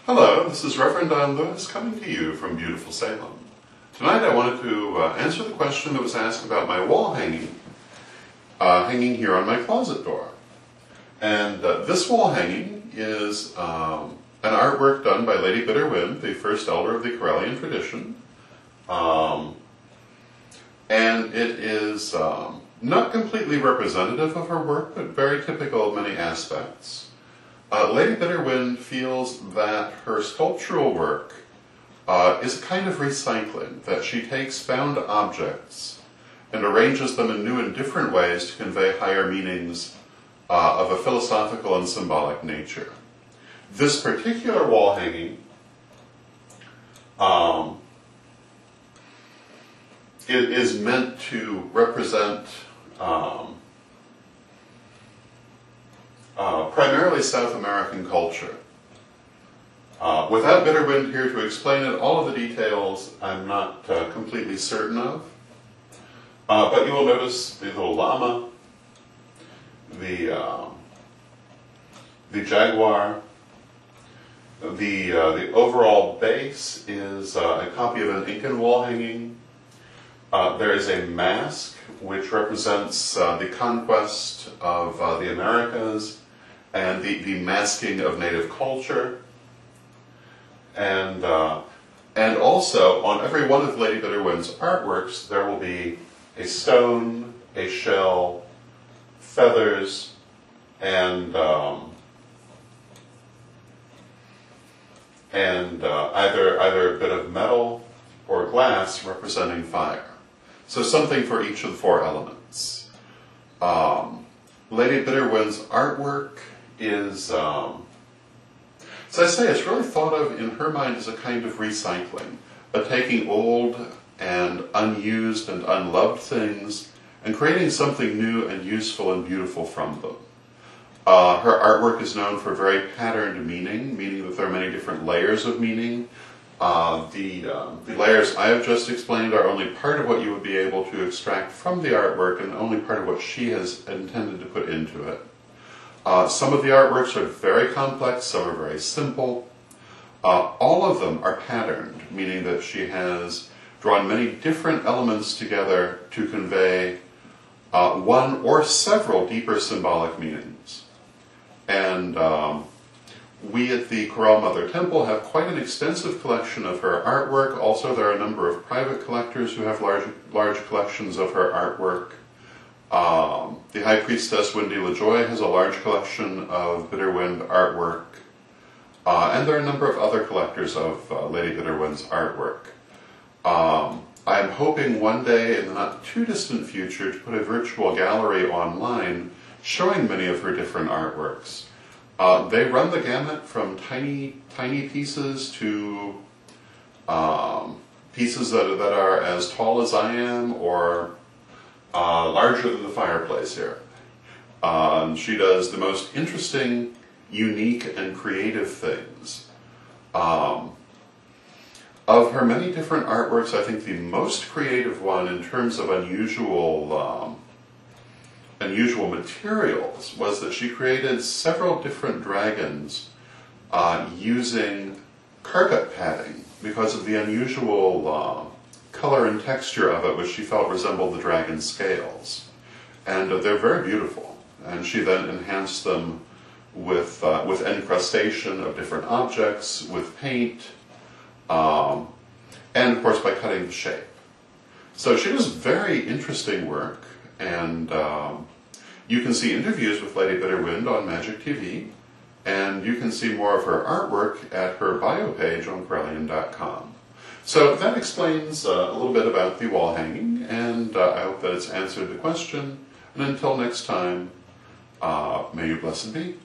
Hello, this is Reverend Don Lewis coming to you from beautiful Salem. Tonight I wanted to answer the question that was asked about my wall hanging, hanging here on my closet door. And this wall hanging is an artwork done by Lady Bitterwind, the first elder of the Corellian tradition. And it is not completely representative of her work, but very typical of many aspects. Lady Bitterwind feels that her sculptural work is a kind of recycling, that she takes found objects and arranges them in new and different ways to convey higher meanings of a philosophical and symbolic nature. This particular wall hanging it is meant to represent primarily South American culture. Without Bitterwind here to explain it, all of the details I'm not completely certain of. But you will notice the little llama, the jaguar. The overall base is a copy of an Incan wall hanging. There is a mask which represents the conquest of the Americas and the masking of native culture. And also, on every one of Lady Bitterwind's artworks, there will be a stone, a shell, feathers, and either a bit of metal or glass representing fire. So something for each of the four elements. Lady Bitterwind's artwork is, as I say, it's really thought of in her mind as a kind of recycling, of taking old and unused and unloved things and creating something new and useful and beautiful from them. Her artwork is known for very patterned meaning that there are many different layers of meaning. The layers I have just explained are only part of what you would be able to extract from the artwork and only part of what she has intended to put into it. Some of the artworks are very complex, some are very simple. All of them are patterned, meaning that she has drawn many different elements together to convey one or several deeper symbolic meanings. And we at the Corel Mother Temple have quite an extensive collection of her artwork. Also, there are a number of private collectors who have large collections of her artwork. The High Priestess Wendy LaJoy has a large collection of Bitterwind artwork. And there are a number of other collectors of Lady Bitterwind's artwork. I'm hoping one day in the not too distant future to put a virtual gallery online showing many of her different artworks. They run the gamut from tiny pieces to pieces that are as tall as I am or larger than the fireplace here. She does the most interesting, unique, and creative things. Of her many different artworks, I think the most creative one in terms of unusual materials was that she created several different dragons using carpet padding because of the unusual color and texture of it, which she felt resembled the dragon's scales. And they're very beautiful. And she then enhanced them with encrustation of different objects, with paint, and of course by cutting the shape. So she does very interesting work, and you can see interviews with Lady Bitterwind on Magic TV, and you can see more of her artwork at her bio page on Corellian.com. So that explains a little bit about the wall hanging, and I hope that it's answered the question. And until next time, may you blessed be.